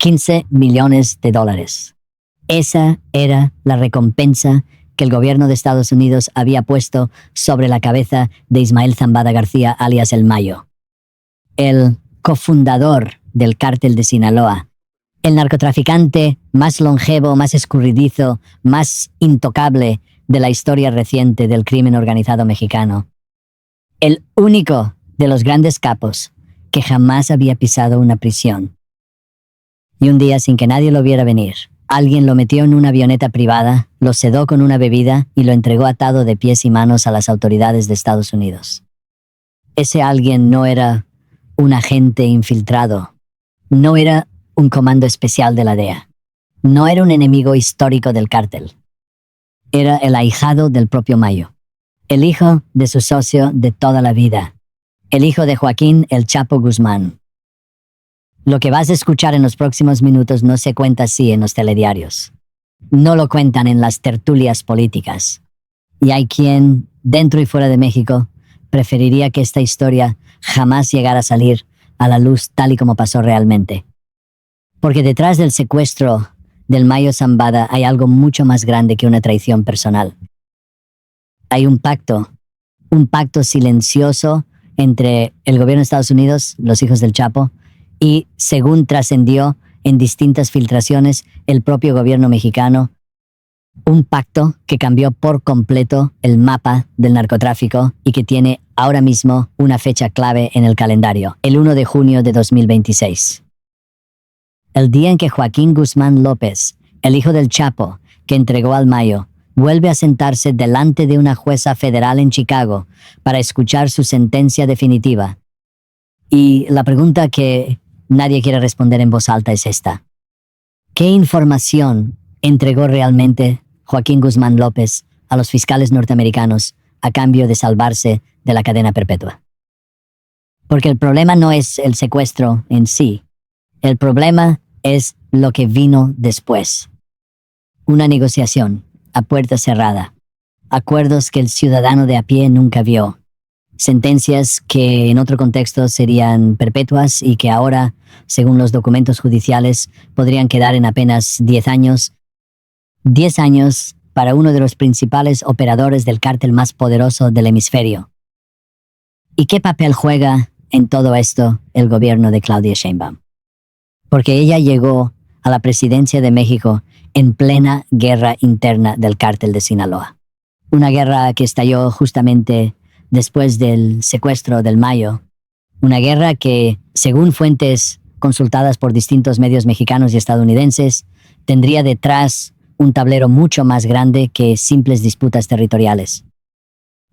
$15 millones. Esa era la recompensa que el gobierno de Estados Unidos había puesto sobre la cabeza de Ismael Zambada García, alias El Mayo, el cofundador del cártel de Sinaloa, el narcotraficante más longevo, más escurridizo, más intocable de la historia reciente del crimen organizado mexicano. El único de los grandes capos que jamás había pisado una prisión. Y un día, sin que nadie lo viera venir, alguien lo metió en una avioneta privada, lo sedó con una bebida y lo entregó atado de pies y manos a las autoridades de Estados Unidos. Ese alguien no era un agente infiltrado, no era un comando especial de la DEA, no era un enemigo histórico del cártel. Era el ahijado del propio Mayo, el hijo de su socio de toda la vida, el hijo de Joaquín El Chapo Guzmán. Lo que vas a escuchar en los próximos minutos no se cuenta así en los telediarios. No lo cuentan en las tertulias políticas. Y hay quien, dentro y fuera de México, preferiría que esta historia jamás llegara a salir a la luz tal y como pasó realmente. Porque detrás del secuestro del Mayo Zambada hay algo mucho más grande que una traición personal. Hay un pacto silencioso entre el gobierno de Estados Unidos, los hijos del Chapo, y, según trascendió en distintas filtraciones, el propio gobierno mexicano, un pacto que cambió por completo el mapa del narcotráfico y que tiene ahora mismo una fecha clave en el calendario, el 1 de junio de 2026. El día en que Joaquín Guzmán López, el hijo del Chapo, que entregó al Mayo, vuelve a sentarse delante de una jueza federal en Chicago para escuchar su sentencia definitiva. Y la pregunta que nadie quiere responder en voz alta es esta. ¿Qué información entregó realmente Joaquín Guzmán López a los fiscales norteamericanos a cambio de salvarse de la cadena perpetua? Porque el problema no es el secuestro en sí. El problema es lo que vino después. Una negociación a puerta cerrada. Acuerdos que el ciudadano de a pie nunca vio. Sentencias que en otro contexto serían perpetuas y que ahora, según los documentos judiciales, podrían quedar en apenas 10 años. 10 años para uno de los principales operadores del cártel más poderoso del hemisferio. ¿Y qué papel juega en todo esto el gobierno de Claudia Sheinbaum? Porque ella llegó a la presidencia de México en plena guerra interna del cártel de Sinaloa. Una guerra que estalló justamente después del secuestro del Mayo. Una guerra que, según fuentes consultadas por distintos medios mexicanos y estadounidenses, tendría detrás un tablero mucho más grande que simples disputas territoriales.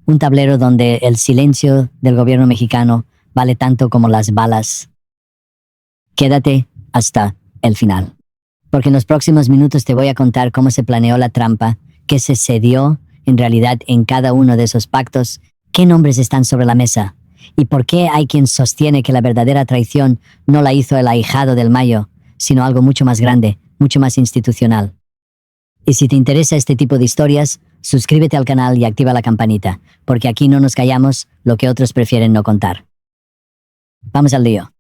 Un tablero donde el silencio del gobierno mexicano vale tanto como las balas. Quédate hasta el final, porque en los próximos minutos te voy a contar cómo se planeó la trampa, qué se cedió en realidad en cada uno de esos pactos, qué nombres están sobre la mesa y por qué hay quien sostiene que la verdadera traición no la hizo el ahijado del Mayo, sino algo mucho más grande, mucho más institucional. Y si te interesa este tipo de historias, suscríbete al canal y activa la campanita, porque aquí no nos callamos lo que otros prefieren no contar. Vamos al lío.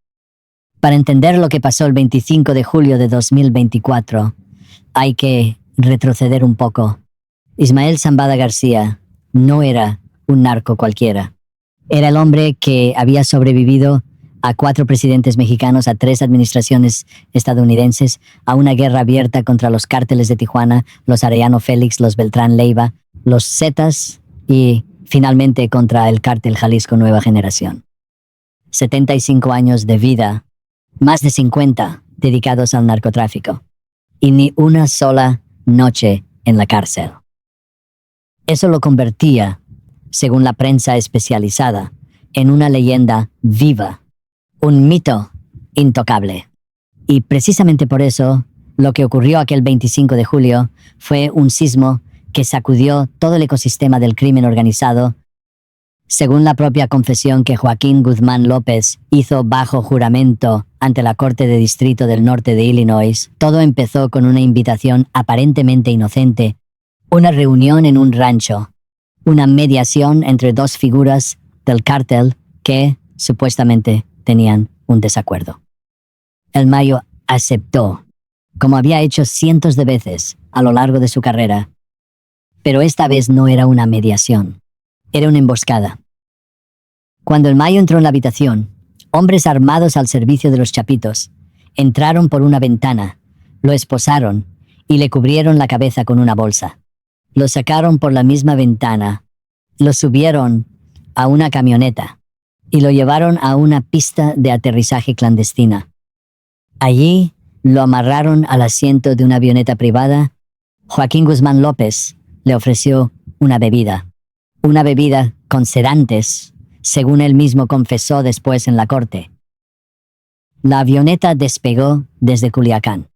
Para entender lo que pasó el 25 de julio de 2024, hay que retroceder un poco. Ismael Zambada García no era un narco cualquiera. Era el hombre que había sobrevivido a 4 presidentes mexicanos, a 3 administraciones estadounidenses, a una guerra abierta contra los cárteles de Tijuana, los Arellano Félix, los Beltrán Leiva, los Zetas y finalmente contra el cártel Jalisco Nueva Generación. 75 años de vida, más de 50 dedicados al narcotráfico y ni una sola noche en la cárcel. Eso lo convertía, según la prensa especializada, en una leyenda viva, un mito intocable. Y precisamente por eso, lo que ocurrió aquel 25 de julio fue un sismo que sacudió todo el ecosistema del crimen organizado, según la propia confesión que Joaquín Guzmán López hizo bajo juramento ante la Corte de Distrito del Norte de Illinois. Todo empezó con una invitación aparentemente inocente, una reunión en un rancho, una mediación entre 2 figuras del cártel que, supuestamente, tenían un desacuerdo. El Mayo aceptó, como había hecho cientos de veces a lo largo de su carrera. Pero esta vez no era una mediación, era una emboscada. Cuando el Mayo entró en la habitación, hombres armados al servicio de los chapitos entraron por una ventana, lo esposaron y le cubrieron la cabeza con una bolsa. Lo sacaron por la misma ventana, lo subieron a una camioneta y lo llevaron a una pista de aterrizaje clandestina. Allí lo amarraron al asiento de una avioneta privada. Joaquín Guzmán López le ofreció una bebida con sedantes, según él mismo confesó después en la corte. La avioneta despegó desde Culiacán,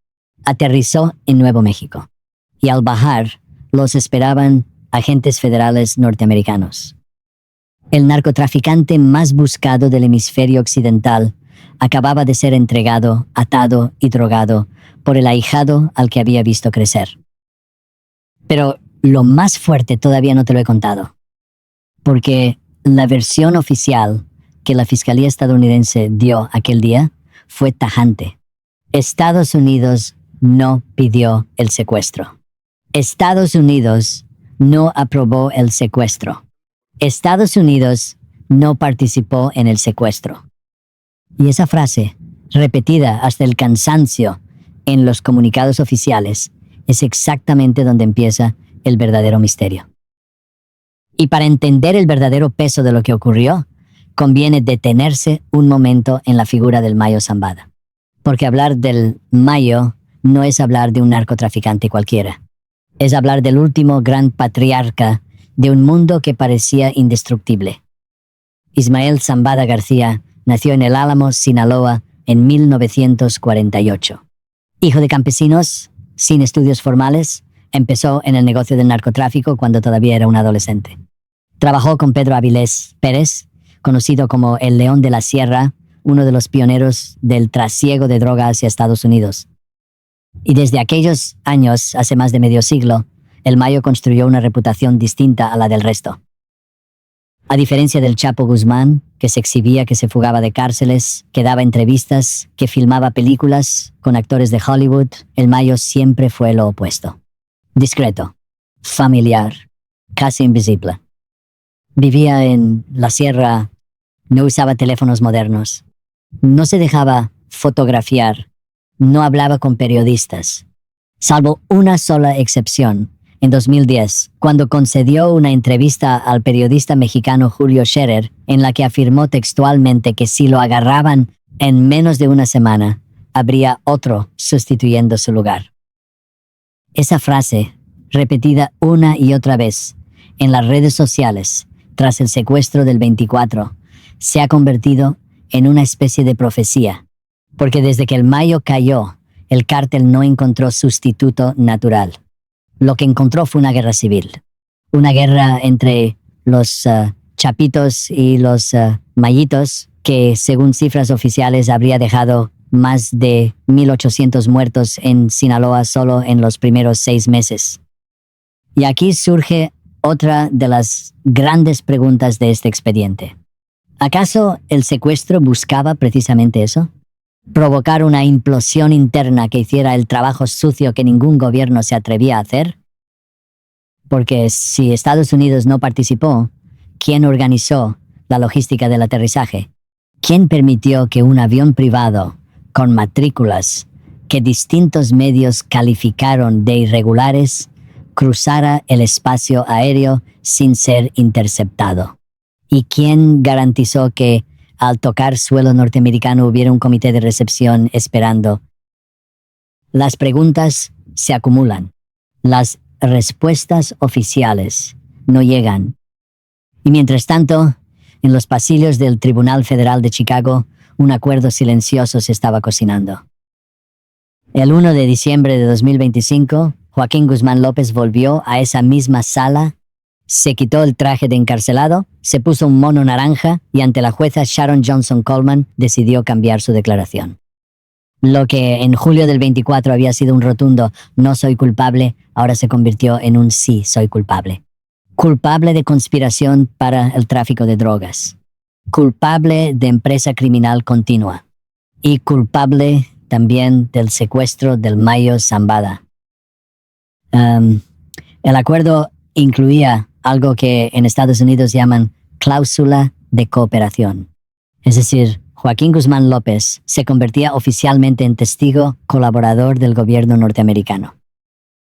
aterrizó en Nuevo México, y al bajar los esperaban agentes federales norteamericanos. El narcotraficante más buscado del hemisferio occidental acababa de ser entregado, atado y drogado por el ahijado al que había visto crecer. Pero lo más fuerte todavía no te lo he contado, porque la versión oficial que la Fiscalía estadounidense dio aquel día fue tajante. Estados Unidos no pidió el secuestro. Estados Unidos no aprobó el secuestro. Estados Unidos no participó en el secuestro. Y esa frase, repetida hasta el cansancio en los comunicados oficiales, es exactamente donde empieza el verdadero misterio. Y para entender el verdadero peso de lo que ocurrió, conviene detenerse un momento en la figura del Mayo Zambada. Porque hablar del Mayo no es hablar de un narcotraficante cualquiera. Es hablar del último gran patriarca de un mundo que parecía indestructible. Ismael Zambada García nació en El Álamo, Sinaloa, en 1948. Hijo de campesinos, sin estudios formales, empezó en el negocio del narcotráfico cuando todavía era un adolescente. Trabajó con Pedro Avilés Pérez, conocido como el León de la Sierra, uno de los pioneros del trasiego de droga hacia Estados Unidos. Y desde aquellos años, hace más de medio siglo, el Mayo construyó una reputación distinta a la del resto. A diferencia del Chapo Guzmán, que se exhibía, que se fugaba de cárceles, que daba entrevistas, que filmaba películas con actores de Hollywood, el Mayo siempre fue lo opuesto. Discreto, familiar, casi invisible. Vivía en la sierra, no usaba teléfonos modernos, no se dejaba fotografiar, no hablaba con periodistas, salvo una sola excepción. En 2010, cuando concedió una entrevista al periodista mexicano Julio Scherer, en la que afirmó textualmente que si lo agarraban en menos de una semana, habría otro sustituyendo su lugar. Esa frase, repetida una y otra vez en las redes sociales tras el secuestro del 24, se ha convertido en una especie de profecía, porque desde que el Mayo cayó, el cártel no encontró sustituto natural. Lo que encontró fue una guerra civil, una guerra entre los chapitos y los mayitos, que según cifras oficiales habría dejado más de 1,800 muertos en Sinaloa solo en los primeros 6 meses. Y aquí surge otra de las grandes preguntas de este expediente. ¿Acaso el secuestro buscaba precisamente eso? ¿Provocar una implosión interna que hiciera el trabajo sucio que ningún gobierno se atrevía a hacer? Porque si Estados Unidos no participó, ¿quién organizó la logística del aterrizaje? ¿Quién permitió que un avión privado con matrículas que distintos medios calificaron de irregulares cruzara el espacio aéreo sin ser interceptado? ¿Y quién garantizó que al tocar suelo norteamericano hubiera un comité de recepción esperando? Las preguntas se acumulan. Las respuestas oficiales no llegan. Y mientras tanto, en los pasillos del Tribunal Federal de Chicago, un acuerdo silencioso se estaba cocinando. El 1 de diciembre de 2025, Joaquín Guzmán López volvió a esa misma sala, se quitó el traje de encarcelado, se puso un mono naranja y ante la jueza Sharon Johnson Coleman decidió cambiar su declaración. Lo que en julio del 24 había sido un rotundo "no soy culpable", ahora se convirtió en un "sí soy culpable". Culpable de conspiración para el tráfico de drogas. Culpable de empresa criminal continua. Y culpable también del secuestro del Mayo Zambada. El acuerdo incluía algo que en Estados Unidos llaman cláusula de cooperación. Es decir, Joaquín Guzmán López se convertía oficialmente en testigo colaborador del gobierno norteamericano.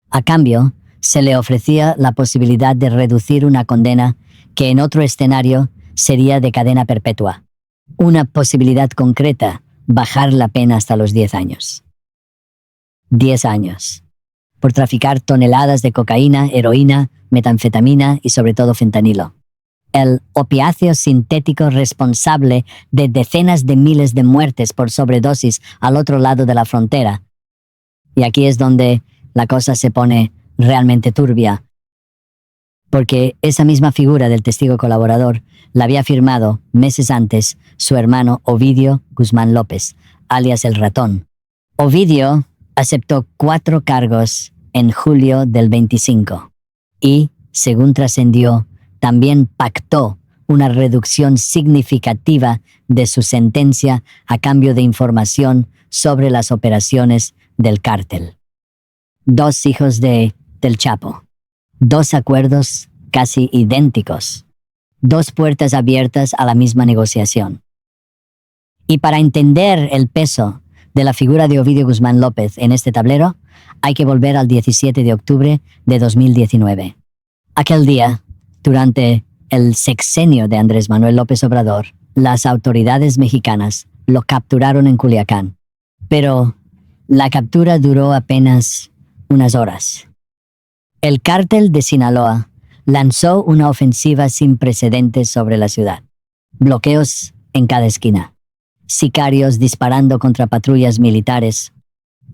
A cambio, se le ofrecía la posibilidad de reducir una condena que en otro escenario sería de cadena perpetua. Una posibilidad concreta, bajar la pena hasta los 10 años. 10 años. Por traficar toneladas de cocaína, heroína, metanfetamina y sobre todo fentanilo. El opiáceo sintético responsable de decenas de miles de muertes por sobredosis al otro lado de la frontera. Y aquí es donde la cosa se pone realmente turbia, porque esa misma figura del testigo colaborador la había firmado meses antes su hermano Ovidio Guzmán López, alias el Ratón. Ovidio aceptó 4 cargos en julio del 25 y, según trascendió, también pactó una reducción significativa de su sentencia a cambio de información sobre las operaciones del cártel. 2 hijos del Chapo. 2 acuerdos casi idénticos. 2 puertas abiertas a la misma negociación. Y para entender el peso de la figura de Ovidio Guzmán López en este tablero, hay que volver al 17 de octubre de 2019. Aquel día, durante el sexenio de Andrés Manuel López Obrador, las autoridades mexicanas lo capturaron en Culiacán. Pero la captura duró apenas unas horas. El cártel de Sinaloa lanzó una ofensiva sin precedentes sobre la ciudad. Bloqueos en cada esquina. Sicarios disparando contra patrullas militares.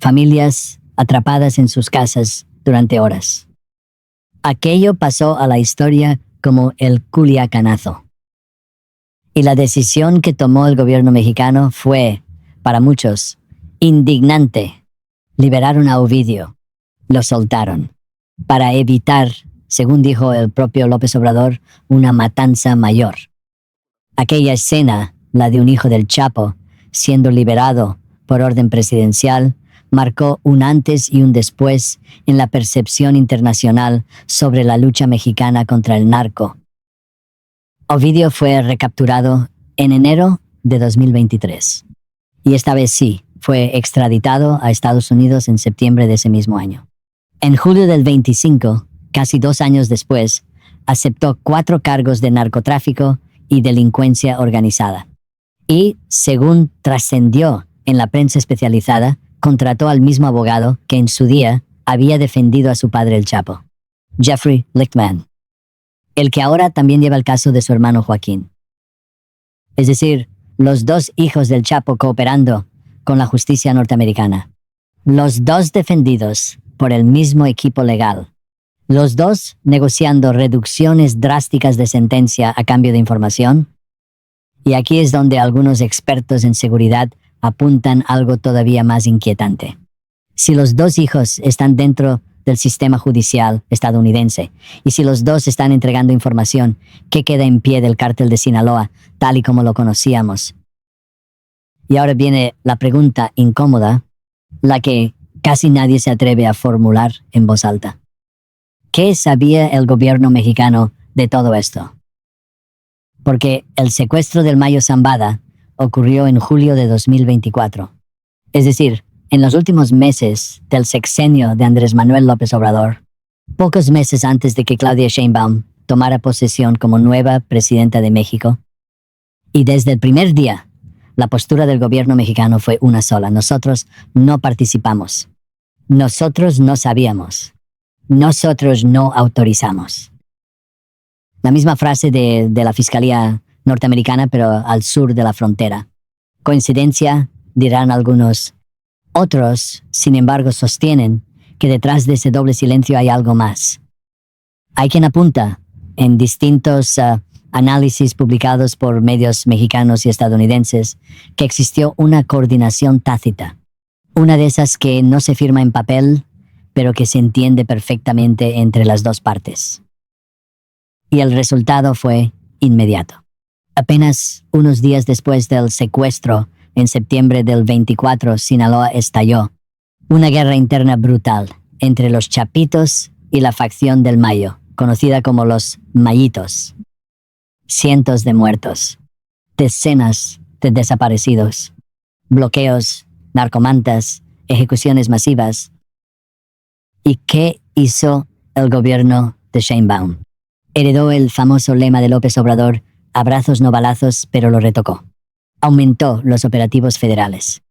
Familias atrapadas en sus casas durante horas. Aquello pasó a la historia como el Culiacanazo. Y la decisión que tomó el gobierno mexicano fue, para muchos, indignante. Liberaron a Ovidio. Lo soltaron. Para evitar, según dijo el propio López Obrador, una matanza mayor. Aquella escena, la de un hijo del Chapo, siendo liberado por orden presidencial, marcó un antes y un después en la percepción internacional sobre la lucha mexicana contra el narco. Ovidio fue recapturado en enero de 2023. Y esta vez sí, fue extraditado a Estados Unidos en septiembre de ese mismo año. En julio del 25, casi 2 años después, aceptó 4 cargos de narcotráfico y delincuencia organizada. Y, según trascendió en la prensa especializada, contrató al mismo abogado que en su día había defendido a su padre el Chapo, Jeffrey Lichtman, el que ahora también lleva el caso de su hermano Joaquín. Es decir, los 2 hijos del Chapo cooperando con la justicia norteamericana. Los 2 defendidos por el mismo equipo legal. Los 2 negociando reducciones drásticas de sentencia a cambio de información. Y aquí es donde algunos expertos en seguridad apuntan algo todavía más inquietante. Si los 2 hijos están dentro del sistema judicial estadounidense y si los 2 están entregando información, ¿qué queda en pie del cártel de Sinaloa, tal y como lo conocíamos? Y ahora viene la pregunta incómoda, la que casi nadie se atreve a formular en voz alta. ¿Qué sabía el gobierno mexicano de todo esto? Porque el secuestro del Mayo Zambada ocurrió en julio de 2024. Es decir, en los últimos meses del sexenio de Andrés Manuel López Obrador, pocos meses antes de que Claudia Sheinbaum tomara posesión como nueva presidenta de México. Y desde el primer día, la postura del gobierno mexicano fue una sola. Nosotros no participamos. Nosotros no sabíamos. Nosotros no autorizamos. La misma frase de la Fiscalía norteamericana, pero al sur de la frontera. ¿Coincidencia?, dirán algunos. Otros, sin embargo, sostienen que detrás de ese doble silencio hay algo más. Hay quien apunta, en distintos análisis publicados por medios mexicanos y estadounidenses, que existió una coordinación tácita. Una de esas que no se firma en papel, pero que se entiende perfectamente entre las 2 partes. Y el resultado fue inmediato. Apenas unos días después del secuestro en septiembre del 24, Sinaloa estalló una guerra interna brutal entre los chapitos y la facción del Mayo, conocida como los Mayitos. Cientos de muertos, decenas de desaparecidos, bloqueos, narcomantas, ejecuciones masivas. ¿Y qué hizo el gobierno de Sheinbaum? Heredó el famoso lema de López Obrador: abrazos no balazos, pero lo retocó. Aumentó los operativos federales.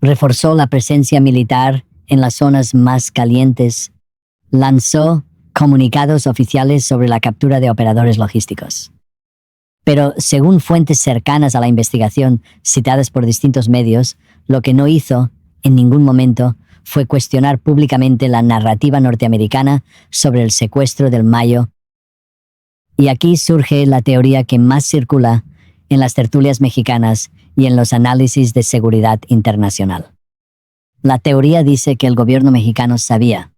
Reforzó la presencia militar en las zonas más calientes. Lanzó comunicados oficiales sobre la captura de operadores logísticos. Pero, según fuentes cercanas a la investigación citadas por distintos medios, lo que no hizo, en ningún momento, fue cuestionar públicamente la narrativa norteamericana sobre el secuestro del Mayo. Y aquí surge la teoría que más circula en las tertulias mexicanas y en los análisis de seguridad internacional. La teoría dice que el gobierno mexicano sabía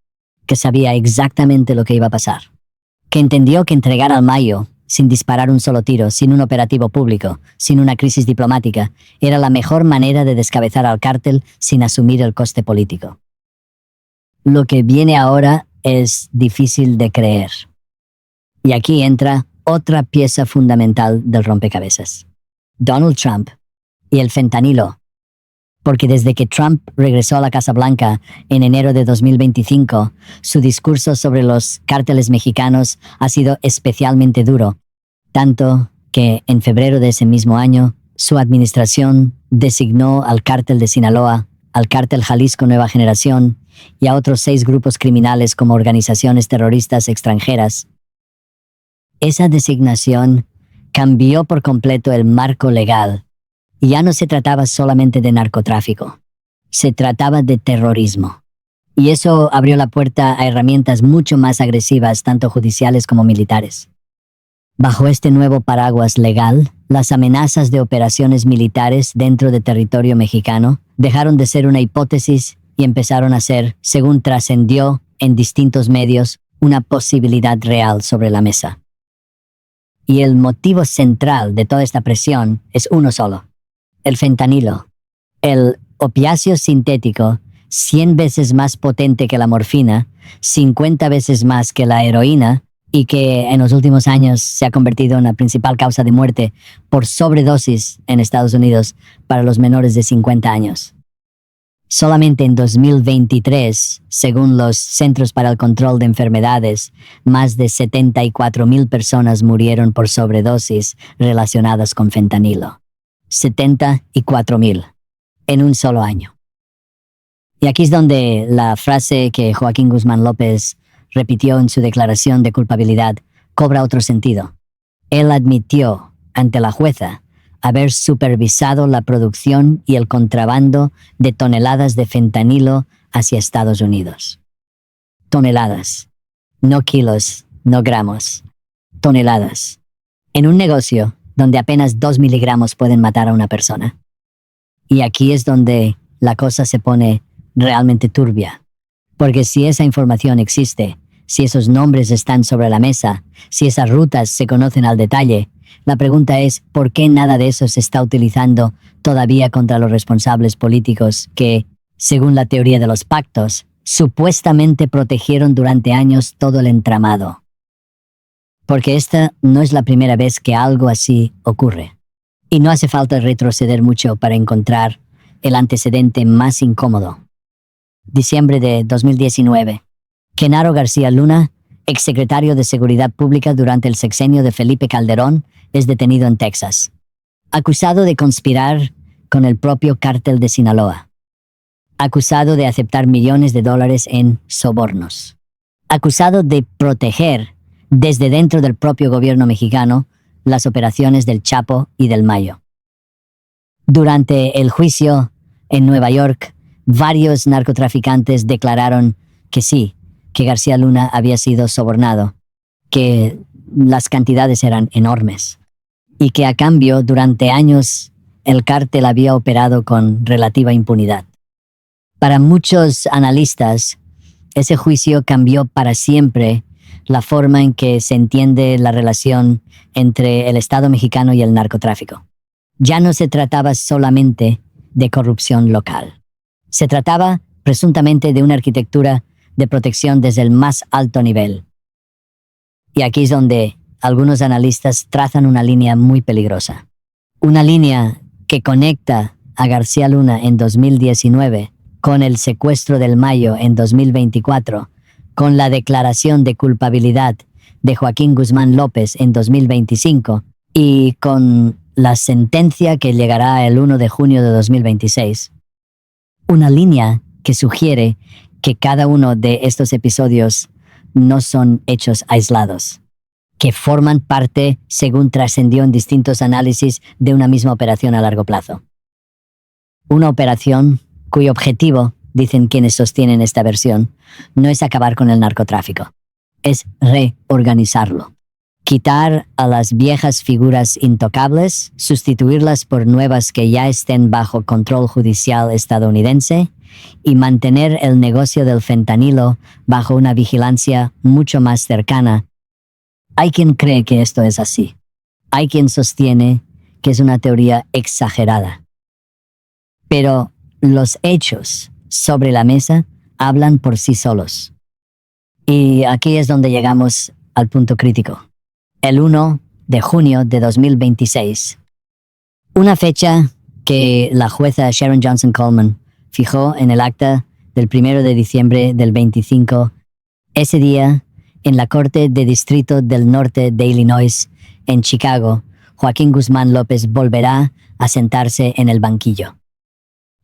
exactamente lo que iba a pasar, que entendió que entregar al Mayo, sin disparar un solo tiro, sin un operativo público, sin una crisis diplomática, era la mejor manera de descabezar al cártel sin asumir el coste político. Lo que viene ahora es difícil de creer. Y aquí entra otra pieza fundamental del rompecabezas: Donald Trump y el fentanilo. Porque desde que Trump regresó a la Casa Blanca en enero de 2025, su discurso sobre los cárteles mexicanos ha sido especialmente duro, tanto que en febrero de ese mismo año, su administración designó al cártel de Sinaloa, al cártel Jalisco Nueva Generación y a otros 6 grupos criminales como organizaciones terroristas extranjeras. Esa designación cambió por completo el marco legal. Y ya no se trataba solamente de narcotráfico, se trataba de terrorismo. Y eso abrió la puerta a herramientas mucho más agresivas, tanto judiciales como militares. Bajo este nuevo paraguas legal, las amenazas de operaciones militares dentro de territorio mexicano dejaron de ser una hipótesis y empezaron a ser, según trascendió en distintos medios, una posibilidad real sobre la mesa. Y el motivo central de toda esta presión es uno solo: el fentanilo, el opiáceo sintético 100 veces más potente que la morfina, 50 veces más que la heroína, y que en los últimos años se ha convertido en la principal causa de muerte por sobredosis en Estados Unidos para los menores de 50 años. Solamente en 2023, según los Centros para el Control de Enfermedades, más de 74,000 personas murieron por sobredosis relacionadas con fentanilo. 74,000 en un solo año. Y aquí es donde la frase que Joaquín Guzmán López repitió en su declaración de culpabilidad cobra otro sentido. Él admitió ante la jueza haber supervisado la producción y el contrabando de toneladas de fentanilo hacia Estados Unidos. Toneladas, no kilos, no gramos, toneladas. En un negocio donde apenas 2 miligramos pueden matar a una persona. Y aquí es donde la cosa se pone realmente turbia. Porque si esa información existe, si esos nombres están sobre la mesa, si esas rutas se conocen al detalle, la pregunta es ¿por qué nada de eso se está utilizando todavía contra los responsables políticos que, según la teoría de los pactos, supuestamente protegieron durante años todo el entramado? Porque esta no es la primera vez que algo así ocurre. Y no hace falta retroceder mucho para encontrar el antecedente más incómodo. Diciembre de 2019. Genaro García Luna, exsecretario de Seguridad Pública durante el sexenio de Felipe Calderón, es detenido en Texas, acusado de conspirar con el propio cártel de Sinaloa, acusado de aceptar millones de dólares en sobornos, acusado de proteger desde dentro del propio gobierno mexicano las operaciones del Chapo y del Mayo. Durante el juicio en Nueva York, varios narcotraficantes declararon que sí, que García Luna había sido sobornado, que las cantidades eran enormes y que a cambio durante años el cártel había operado con relativa impunidad. Para muchos analistas, ese juicio cambió para siempre la forma en que se entiende la relación entre el Estado mexicano y el narcotráfico. Ya no se trataba solamente de corrupción local. Se trataba, presuntamente, de una arquitectura de protección desde el más alto nivel. Y aquí es donde algunos analistas trazan una línea muy peligrosa. Una línea que conecta a García Luna en 2019 con el secuestro del Mayo en 2024, con la declaración de culpabilidad de Joaquín Guzmán López en 2025 y con la sentencia que llegará el 1 de junio de 2026. Una línea que sugiere que cada uno de estos episodios no son hechos aislados, que forman parte, según trascendió en distintos análisis, de una misma operación a largo plazo. Una operación cuyo objetivo, dicen quienes sostienen esta versión, no es acabar con el narcotráfico, es reorganizarlo. Quitar a las viejas figuras intocables, sustituirlas por nuevas que ya estén bajo control judicial estadounidense y mantener el negocio del fentanilo bajo una vigilancia mucho más cercana. Hay quien cree que esto es así. Hay quien sostiene que es una teoría exagerada. Pero los hechos sobre la mesa hablan por sí solos. Y aquí es donde llegamos al punto crítico. El 1 de junio de 2026. Una fecha que la jueza Sharon Johnson Coleman fijó en el acta del 1 de diciembre del 25. Ese día, en la Corte de Distrito del Norte de Illinois, en Chicago, Joaquín Guzmán López volverá a sentarse en el banquillo.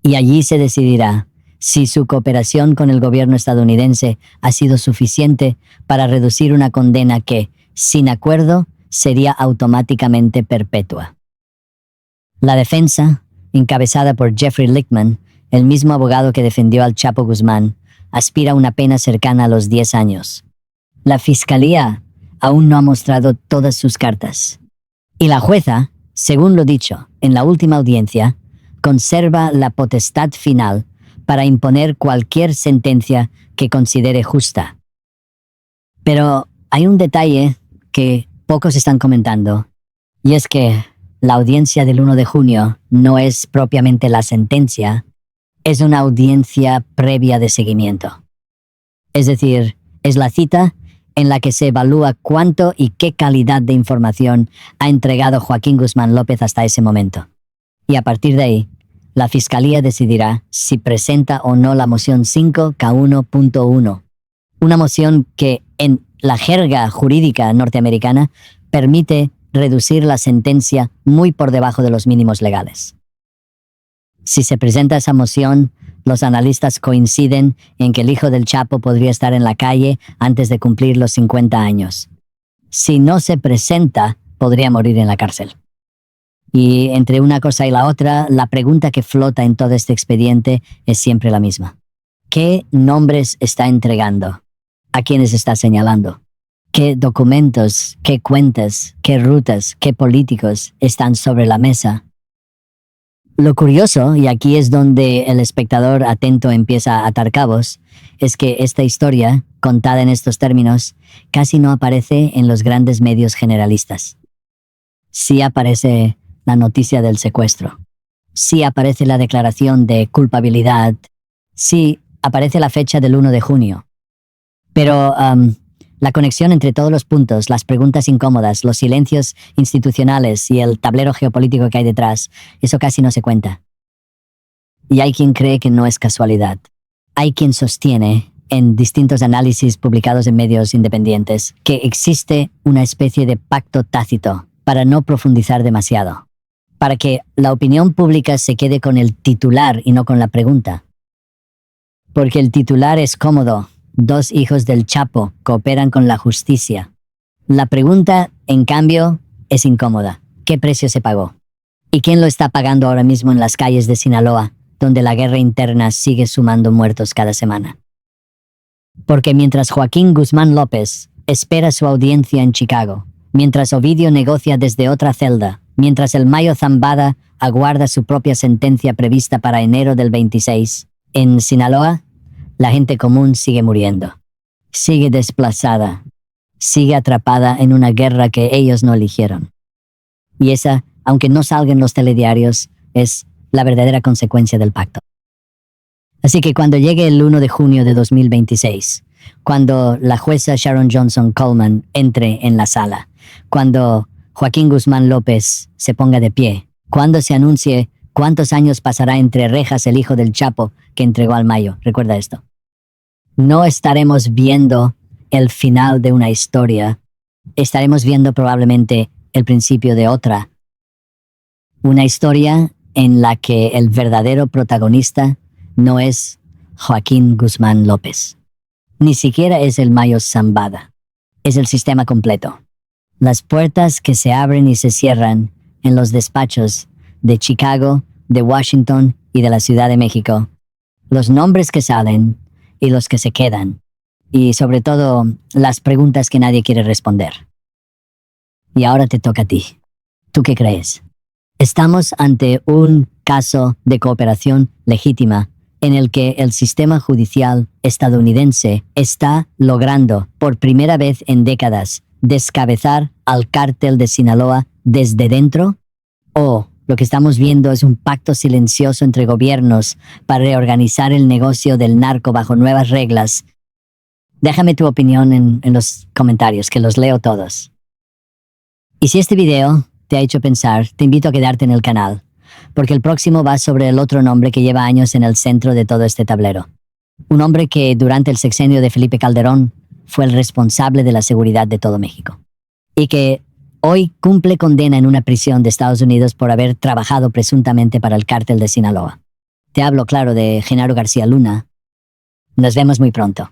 Y allí se decidirá si su cooperación con el gobierno estadounidense ha sido suficiente para reducir una condena que, sin acuerdo, sería automáticamente perpetua. La defensa, encabezada por Jeffrey Lichtman, el mismo abogado que defendió al Chapo Guzmán, aspira a una pena cercana a los 10 años. La fiscalía aún no ha mostrado todas sus cartas. Y la jueza, según lo dicho en la última audiencia, conserva la potestad final para imponer cualquier sentencia que considere justa. Pero hay un detalle que pocos están comentando, y es que la audiencia del 1 de junio no es propiamente la sentencia, es una audiencia previa de seguimiento. Es decir, es la cita en la que se evalúa cuánto y qué calidad de información ha entregado Joaquín Guzmán López hasta ese momento. Y a partir de ahí, la Fiscalía decidirá si presenta o no la moción 5K1.1, una moción que en la jerga jurídica norteamericana permite reducir la sentencia muy por debajo de los mínimos legales. Si se presenta esa moción, los analistas coinciden en que el hijo del Chapo podría estar en la calle antes de cumplir los 50 años. Si no se presenta, podría morir en la cárcel. Y entre una cosa y la otra, la pregunta que flota en todo este expediente es siempre la misma. ¿Qué nombres está entregando? ¿A quiénes está señalando? ¿Qué documentos, qué cuentas, qué rutas, qué políticos están sobre la mesa? Lo curioso, y aquí es donde el espectador atento empieza a atar cabos, es que esta historia, contada en estos términos, casi no aparece en los grandes medios generalistas. Sí aparece la noticia del secuestro. Sí aparece la declaración de culpabilidad. Sí aparece la fecha del 1 de junio. Pero la conexión entre todos los puntos, las preguntas incómodas, los silencios institucionales y el tablero geopolítico que hay detrás, eso casi no se cuenta. Y hay quien cree que no es casualidad. Hay quien sostiene, en distintos análisis publicados en medios independientes, que existe una especie de pacto tácito para no profundizar demasiado, para que la opinión pública se quede con el titular y no con la pregunta. Porque el titular es cómodo. 2 hijos del Chapo cooperan con la justicia. La pregunta, en cambio, es incómoda. ¿Qué precio se pagó? ¿Y quién lo está pagando ahora mismo en las calles de Sinaloa, donde la guerra interna sigue sumando muertos cada semana? Porque mientras Joaquín Guzmán López espera su audiencia en Chicago, mientras Ovidio negocia desde otra celda, mientras el Mayo Zambada aguarda su propia sentencia prevista para enero del 26, en Sinaloa, la gente común sigue muriendo, sigue desplazada, sigue atrapada en una guerra que ellos no eligieron. Y esa, aunque no salga en los telediarios, es la verdadera consecuencia del pacto. Así que cuando llegue el 1 de junio de 2026, cuando la jueza Sharon Johnson Coleman entre en la sala, cuando Joaquín Guzmán López se ponga de pie, cuando se anuncie cuántos años pasará entre rejas el hijo del Chapo que entregó al Mayo, recuerda esto. No estaremos viendo el final de una historia, estaremos viendo probablemente el principio de otra. Una historia en la que el verdadero protagonista no es Joaquín Guzmán López. Ni siquiera es el Mayo Zambada. Es el sistema completo. Las puertas que se abren y se cierran en los despachos de Chicago, de Washington y de la Ciudad de México. Los nombres que salen y los que se quedan. Y sobre todo, las preguntas que nadie quiere responder. Y ahora te toca a ti. ¿Tú qué crees? Estamos ante un caso de cooperación legítima en el que el sistema judicial estadounidense está logrando, por primera vez en décadas, descabezar al cártel de Sinaloa desde dentro. ¿O lo que estamos viendo es un pacto silencioso entre gobiernos para reorganizar el negocio del narco bajo nuevas reglas? Déjame tu opinión en los comentarios, que los leo todos. Y si este video te ha hecho pensar, te invito a quedarte en el canal, porque el próximo va sobre el otro nombre que lleva años en el centro de todo este tablero. Un hombre que durante el sexenio de Felipe Calderón fue el responsable de la seguridad de todo México. Y que hoy cumple condena en una prisión de Estados Unidos por haber trabajado presuntamente para el cártel de Sinaloa. Te hablo, claro, de Genaro García Luna. Nos vemos muy pronto.